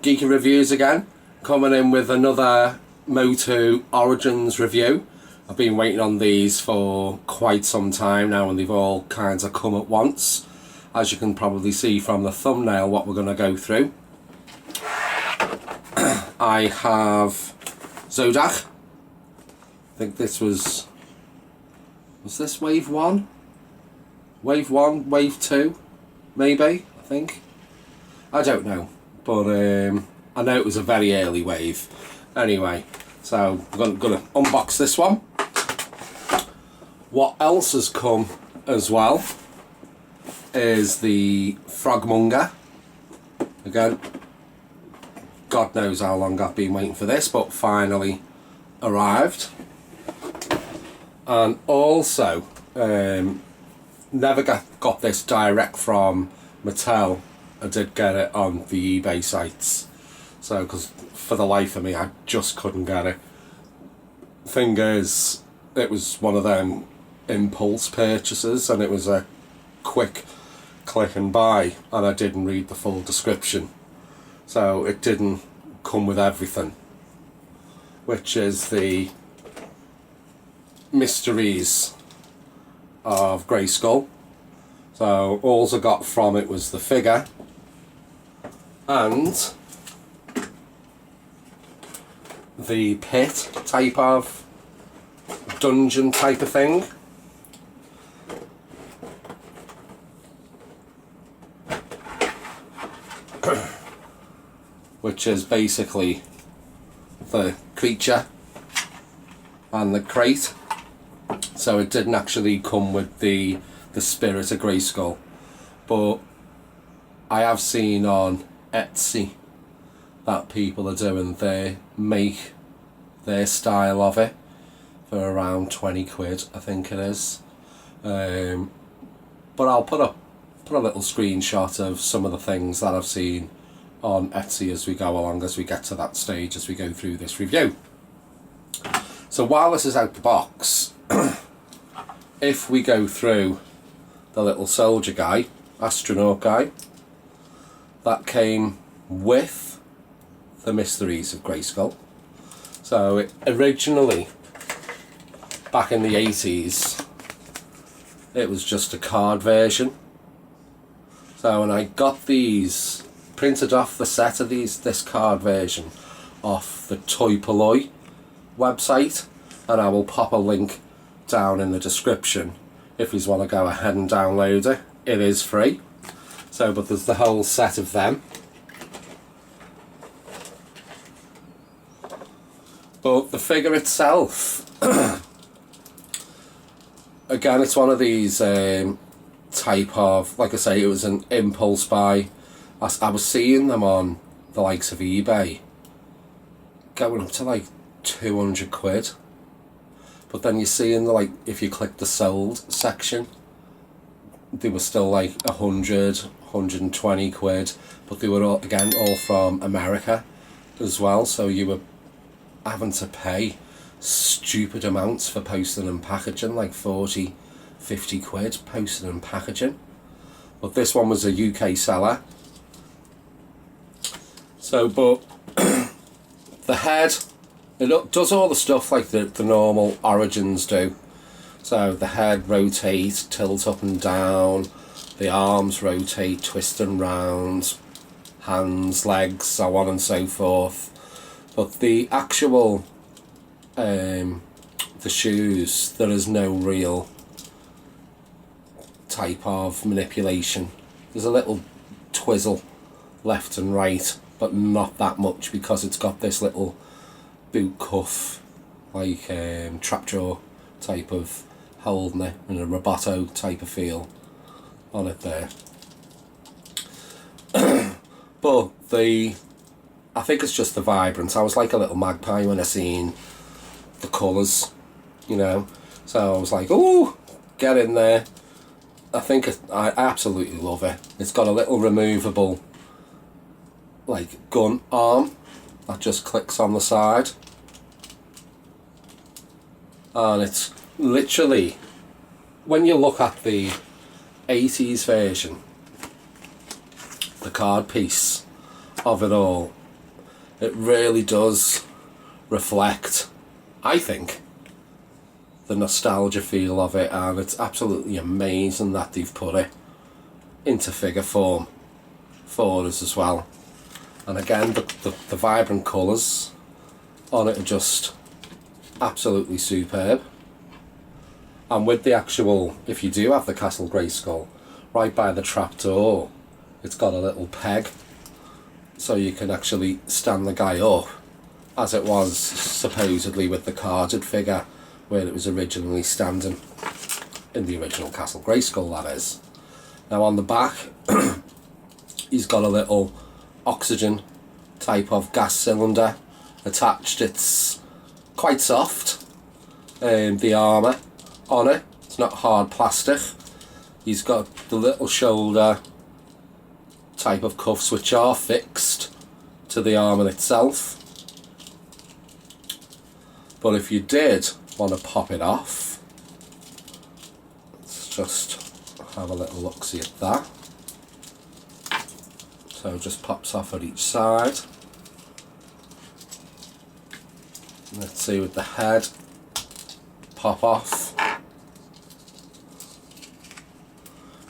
Geeky Reviews again, coming in with another MOTU Origins review. I've been waiting on these for quite some time now, and they've all kinds of come at once. As you can probably see from the thumbnail what we're going to go through. I have Zodac. I think this was this wave 1? Wave 1, wave 2, maybe, I think. I don't know, but I know it was a very early wave. Anyway, so I'm gonna unbox this one. What else has come as well is the Monger. Again, God knows how long I've been waiting for this, but finally arrived. And also, never got this direct from Mattel. I did get it on the eBay sites, so because for the life of me I just couldn't get it. Thing is, it was one of them impulse purchases, and it was a quick click and buy, and I didn't read the full description, so it didn't come with everything, which is the mysteries of Grayskull. So all I got from it was the figure and the pit type of dungeon type of thing. Which is basically the creature and the crate. So it didn't actually come with the spirit of Grayskull, but I have seen on Etsy that people are doing their style of it for around 20 quid, I think it is. But I'll put a little screenshot of some of the things that I've seen on Etsy as we go along, as we get to that stage, as we go through this review. So while this is out the box, if we go through the little soldier guy, astronaut guy, that came with the mysteries of Grayskull. So it originally, back in the 80s, it was just a card version. So when I got these printed off the set of this card version off the Toy Polloi website, and I will pop a link down in the description if you want to go ahead and download it. It is free. So, but there's the whole set of them. But the figure itself, again, it's one of these type of, like I say, it was an impulse buy. I was seeing them on the likes of eBay going up to like 200 quid. But then you see in the, like, if you click the sold section, they were still like 100, 120 quid, but they were all, again, all from America as well, so you were having to pay stupid amounts for posting and packaging, like 40, 50 quid posting and packaging. But this one was a UK seller. So, but the head, it does all the stuff like the normal Origins do. So the head rotates, tilt up and down, the arms rotate, twist and round, hands, legs, so on and so forth. But the actual, the shoes, there is no real type of manipulation. There's a little twizzle left and right, but not that much, because it's got this little boot cuff, like trapjaw type of holding it, and a roboto type of feel on it there. But I think it's just the vibrance. I was like a little magpie when I seen the colours, you know, so I was like, oh, get in there. I absolutely love it. It's got a little removable like gun arm that just clicks on the side, and it's literally, when you look at the 80s version, the card piece of it all, It really does reflect, I think, the nostalgia feel of it, and it's absolutely amazing that they've put it into figure form for us as well. And again, the vibrant colours on it are just absolutely superb. And with the actual, if you do have the Castle Grayskull, right by the trapdoor, it's got a little peg, so you can actually stand the guy up, as it was supposedly with the carded figure, where it was originally standing in the original Castle Grayskull, that is. Now on the back, he's got a little oxygen type of gas cylinder attached. It's quite soft, the armour on it, it's not hard plastic. He's got the little shoulder type of cuffs which are fixed to the armour itself, but if you did want to pop it off, let's just have a little look see at that. So it just pops off at each side. Let's see with the head, pop off.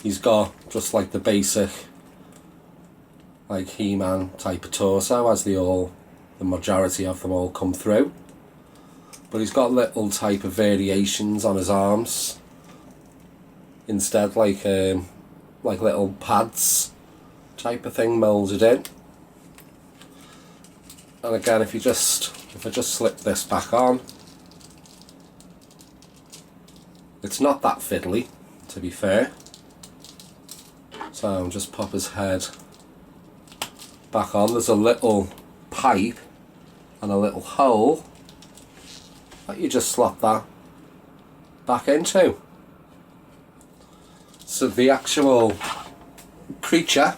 He's got just like the basic like HEMAN type of torso, as the majority of them all come through, but he's got little type of variations on his arms instead, like little pads type of thing moulded in. And again, if I just slip this back on, it's not that fiddly, to be fair. So I'll just pop his head back on. There's a little pipe and a little hole that you just slot that back into. So the actual creature,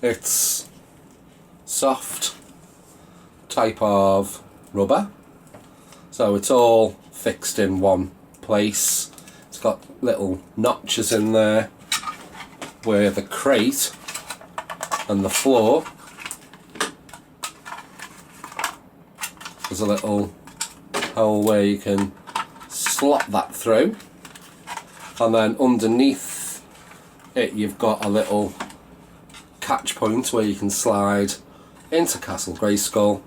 it's soft type of rubber, so it's all fixed in one place. It's got little notches in there where the crate and the floor, there's a little hole where you can slot that through, and then underneath it you've got a little catch point where you can slide into Castle Grayskull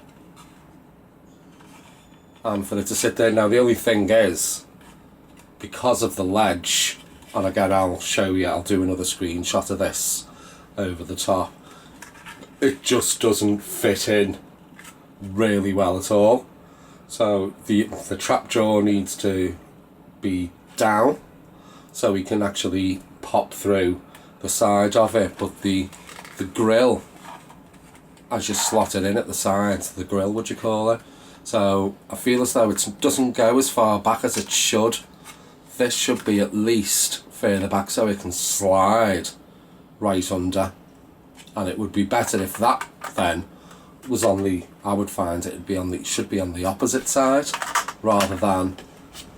and for it to sit there. Now the only thing is, because of the ledge, and again I'll show you, I'll do another screenshot of this over the top, it just doesn't fit in really well at all. So the trapdoor needs to be down so we can actually pop through the side of it, but the grill, as you slot it in at the side, the grill would you call it, so I feel as though it doesn't go as far back as it should. This should be at least further back so it can slide right under, and it would be better if that then was on the, I would find it would be on the, should be on the opposite side rather than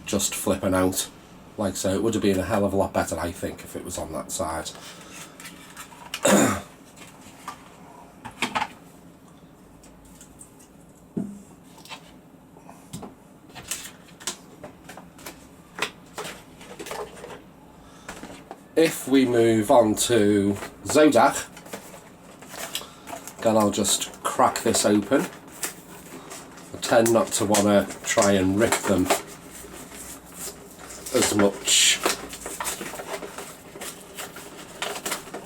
just flipping out like so. It would have been a hell of a lot better, I think, if it was on that side. If we move on to Zodac, then I'll just crack this open. I tend not to want to try and rip them as much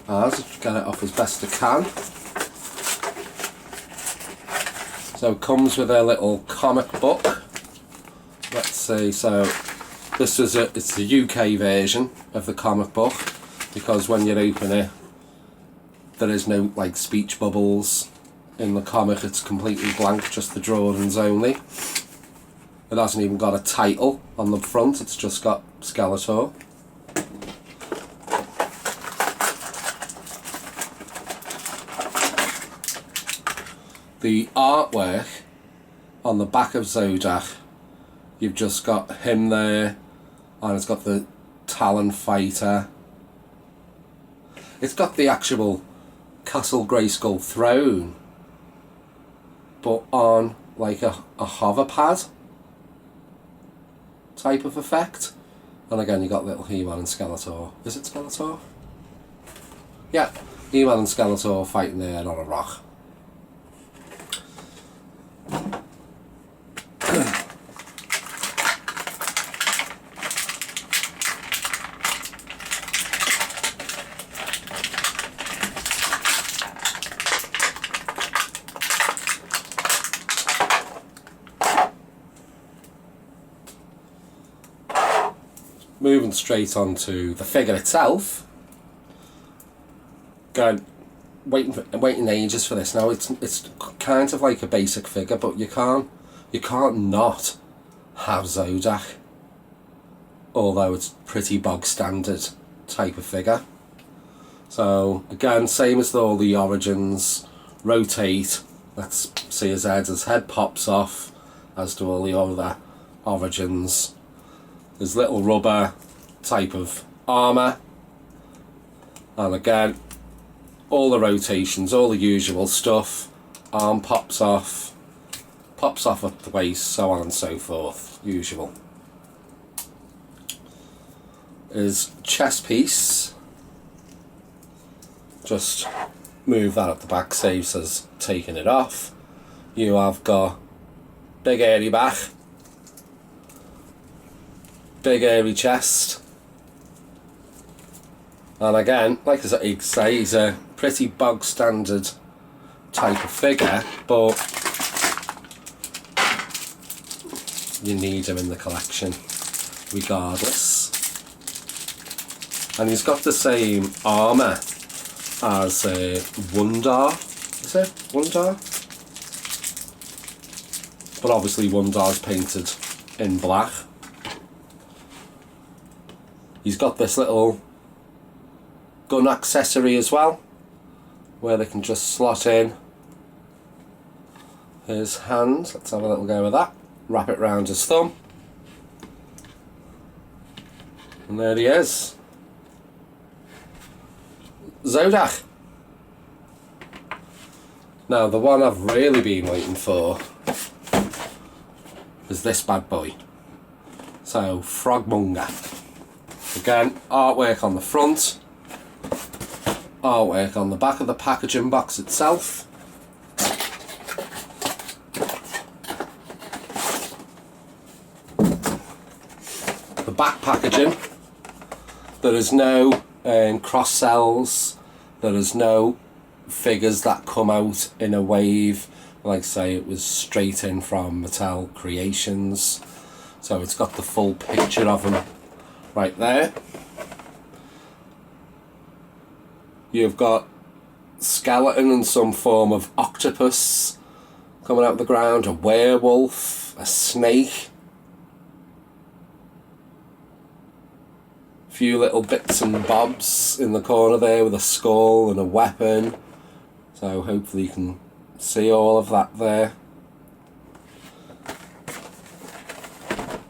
as get it off as best I can. So it comes with a little comic book. Let's see, so this is it's the UK version of the comic book, because when you open it there is no like speech bubbles in the comic, it's completely blank, just the drawings only. It hasn't even got a title on the front, it's just got Skeletor. The artwork on the back of Zodac, you've just got him there, and it's got the Talon fighter. It's got the actual Castle Grayskull throne but on like a hover pad type of effect. And again, you got little HEMAN and Skeletor. Is it Skeletor? Yeah, HEMAN and Skeletor fighting there on a rock. Moving straight on to the figure itself. Going, waiting ages for this. Now it's kind of like a basic figure, but you can't not have Zodac. Although it's pretty bog standard type of figure. So again, same as all the Origins. Rotate. Let's see his head. His head pops off, as do all the other Origins. There's little rubber type of armour, and again all the rotations, all the usual stuff. Arm pops off at the waist, so on and so forth, usual. His chest piece, just move that at the back, saves us taking it off. You have got big airy back, big airy chest, and again, like I say, he's a pretty bog standard type of figure, but you need him in the collection regardless. And he's got the same armour as Wundar, is it? Wundar? But obviously Wundar's painted in black. He's got this little gun accessory as well, where they can just slot in his hand. Let's have a little go with that. Wrap it round his thumb. And there he is. Zodac. Now the one I've really been waiting for is this bad boy. So, Monger. Again, artwork on the front, artwork on the back of the packaging box itself. The back packaging, there is no cross cells, there is no figures that come out in a wave. Like I say, it was straight in from Mattel Creations, so it's got the full picture of them right there. You've got skeleton and some form of octopus coming out of the ground, a werewolf, a snake, a few little bits and bobs in the corner there with a skull and a weapon, so hopefully you can see all of that there.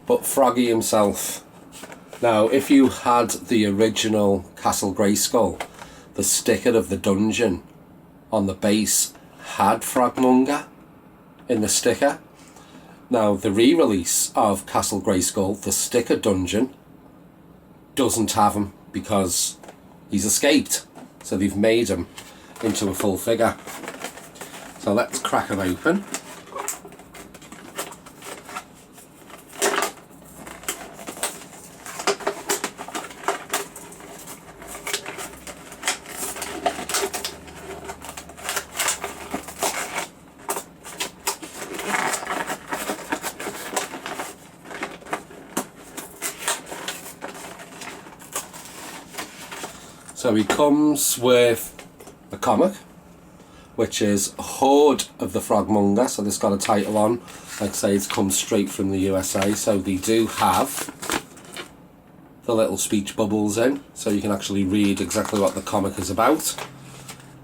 But Froggy himself. Now, if you had the original Castle Grayskull, the sticker of the dungeon on the base had Monger in the sticker. Now, the re-release of Castle Grayskull, the sticker dungeon, doesn't have him because he's escaped. So they've made him into a full figure. So let's crack him open. So he comes with a comic, which is Horde of the Frogmonger. So this got a title on. Like I say, it's come straight from the USA. So they do have the little speech bubbles in, so you can actually read exactly what the comic is about.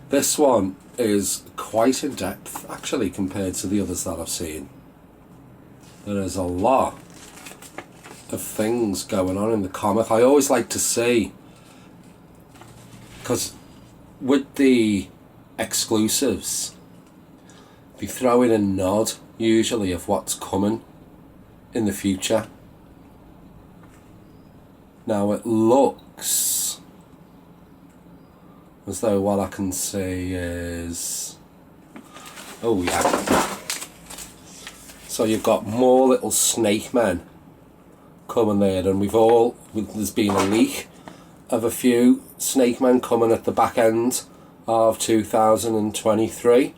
This one is quite in depth, actually, compared to the others that I've seen. There is a lot of things going on in the comic. I always like to see, because with the exclusives, they throw in a nod usually of what's coming in the future. Now it looks as though what I can see is, oh yeah, so you've got more little snake men coming there, and there's been a leak of a few snake men coming at the back end of 2023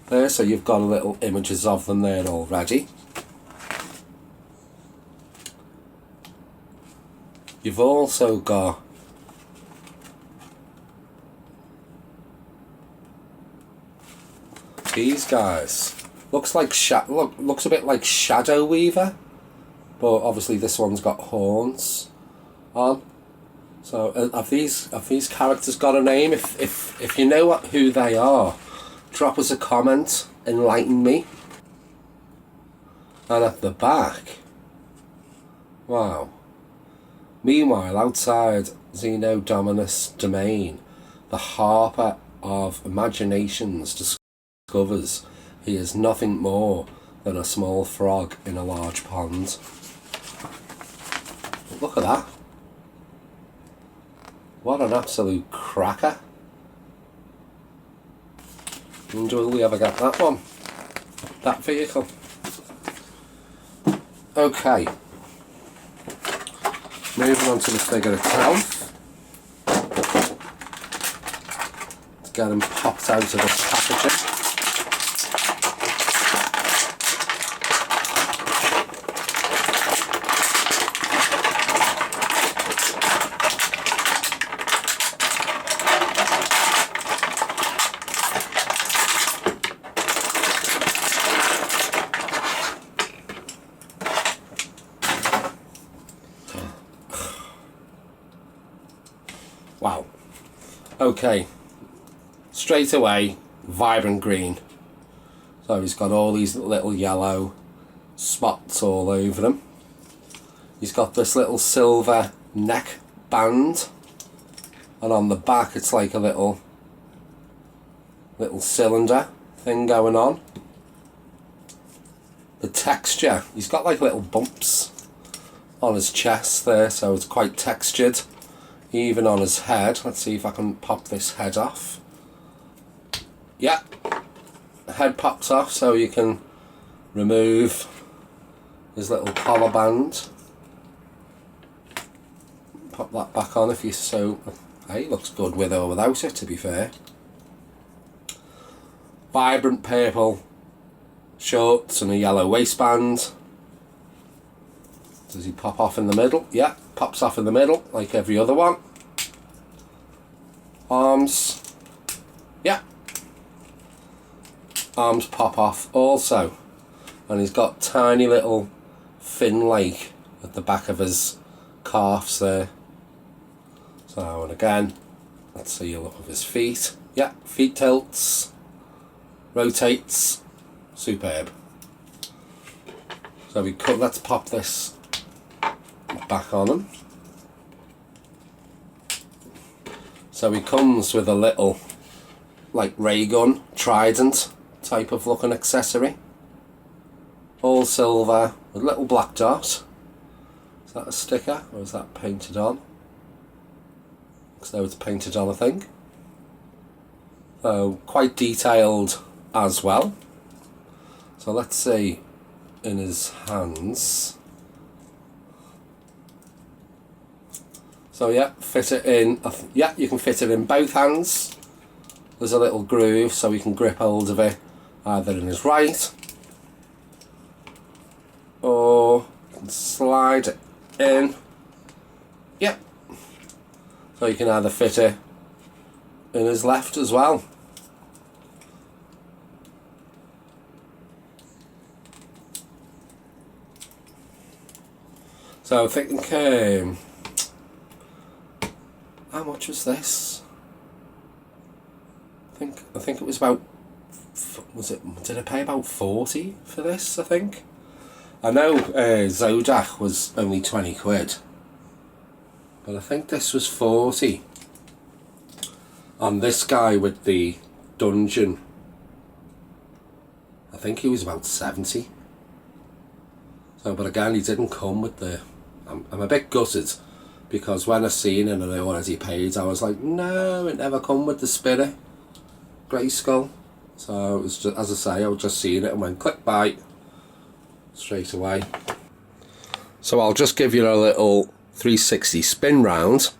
there, so you've got little images of them there already. You've also got these guys. Looks a bit like Shadow Weaver, but obviously this one's got horns on. So have these characters got a name? If you know who they are, drop us a comment, enlighten me. And at the back, wow. Meanwhile, outside Xenodominus' domain, the Harper of Imaginations discovers he is nothing more than a small frog in a large pond. Look at that. What an absolute cracker. And will we ever get that one? That vehicle? Okay. Moving on to the figure itself. Let's get him popped out of this packaging. Wow. Okay. Straight away, vibrant green. So he's got all these little yellow spots all over him. He's got this little silver neck band, and on the back it's like a little cylinder thing going on. The texture, he's got like little bumps on his chest there, so it's quite textured. Even on his head. Let's see if I can pop this head off. Yeah, the head pops off, so you can remove his little collar band. Pop that back on if you so. Hey, looks good with or without it, to be fair. Vibrant purple shorts and a yellow waistband. Does he pop off in the middle? Yeah, pops off in the middle like every other one. Arms. Yeah. Arms pop off also. And he's got tiny little fin-like at the back of his calves there. So, and again, let's see a look of his feet. Yeah, feet tilts. Rotates. Superb. So let's pop this back on him. So he comes with a little like ray gun trident type of looking accessory, all silver with a little black dot. Is that a sticker or is that painted on? Looks though it's painted on, I think. So quite detailed as well. So let's see in his hands. So yeah, fit it in. Yeah, you can fit it in both hands. There's a little groove so he can grip hold of it either in his right, or you can slide it in. Yep. So you can either fit it in his left as well. So I think how much was this? I think it was about, did I pay about 40 for this, I think? I know Zodac was only 20 quid, but I think this was 40 on this guy with the dungeon I think he was about 70. So, but again, he didn't come with the... I'm a bit gutted, because when I seen it and I already paid, I was like, no, it never come with the Spirit Grayskull. So it was just, as I say, I was just seeing it and went click buy straight away. So I'll just give you a little 360 spin round.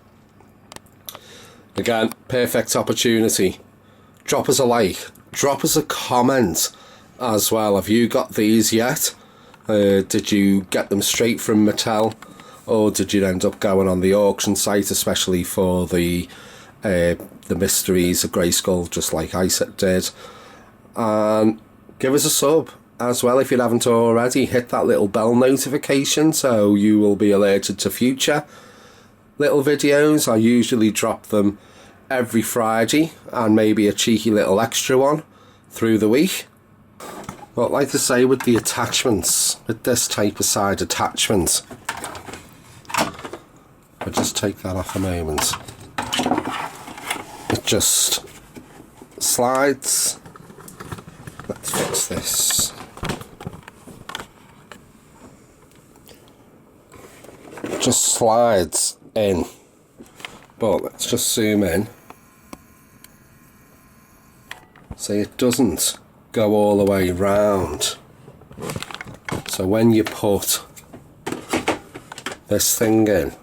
Again, perfect opportunity. Drop us a like, drop us a comment as well. Have you got these yet? Did you get them straight from Mattel, or did you end up going on the auction site, especially for the mysteries of Grayskull, just like I did? And give us a sub as well if you haven't already. Hit that little bell notification so you will be alerted to future little videos. I usually drop them every Friday, and maybe a cheeky little extra one through the week. But like I say, with the attachments, with this type of side attachment, I'll just take that off a moment. It just slides. Let's fix this. It just slides in. But let's just zoom in. So it doesn't go all the way round. So when you put this thing in,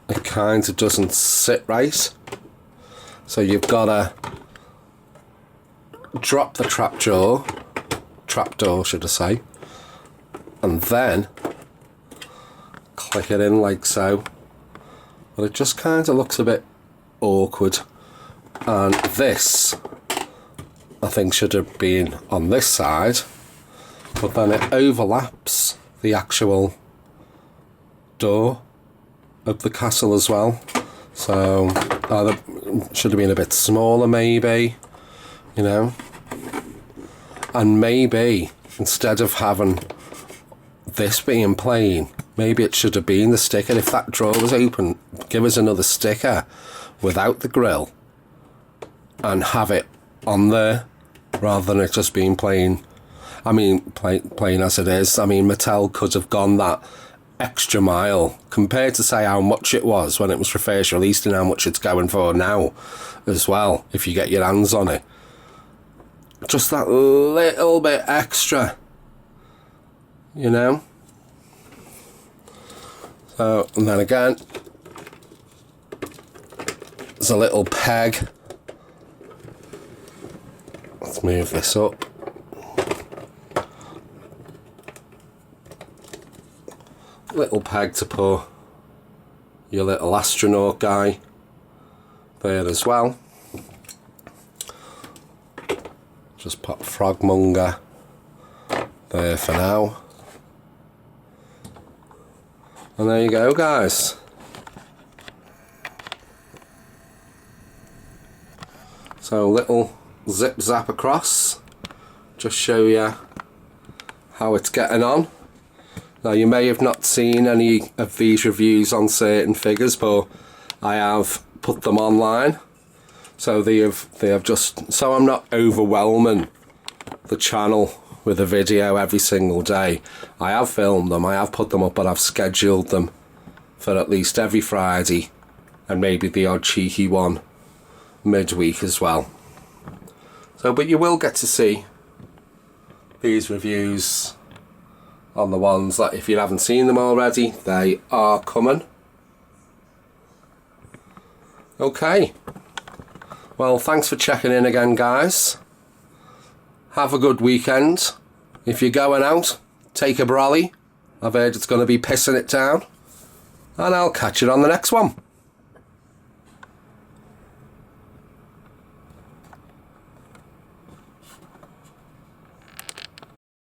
it kind of doesn't sit right. So you've got to drop the trapdoor should I say, and then click it in like so. But it just kind of looks a bit awkward. And this, I think, should have been on this side, but then it overlaps the actual door of the castle as well. So that should have been a bit smaller maybe, you know. And maybe instead of having this being plain, maybe it should have been the sticker. If that drawer was open, give us another sticker without the grill and have it on there rather than it just being plain. I mean, plain as it is. I mean, Mattel could have gone that extra mile compared to say how much it was when it was first released and how much it's going for now as well, if you get your hands on it. Just that little bit extra, you know. So, and then again, there's a little peg. Let's move this up. Little peg to put your little astronaut guy there as well. Just pop Frog Monger there for now. And there you go, guys. So little zip zap across, just show you how it's getting on. Now you may have not seen any of these reviews on certain figures, but I have put them online. So they have just, so I'm not overwhelming the channel with a video every single day. I have filmed them, I have put them up, but I've scheduled them for at least every Friday, and maybe the odd cheeky one midweek as well. So, but you will get to see these reviews on the ones that, if you haven't seen them already, they are coming. Okay. Well, thanks for checking in again, guys. Have a good weekend. If you're going out, take a brolly. I've heard it's going to be pissing it down. And I'll catch you on the next one.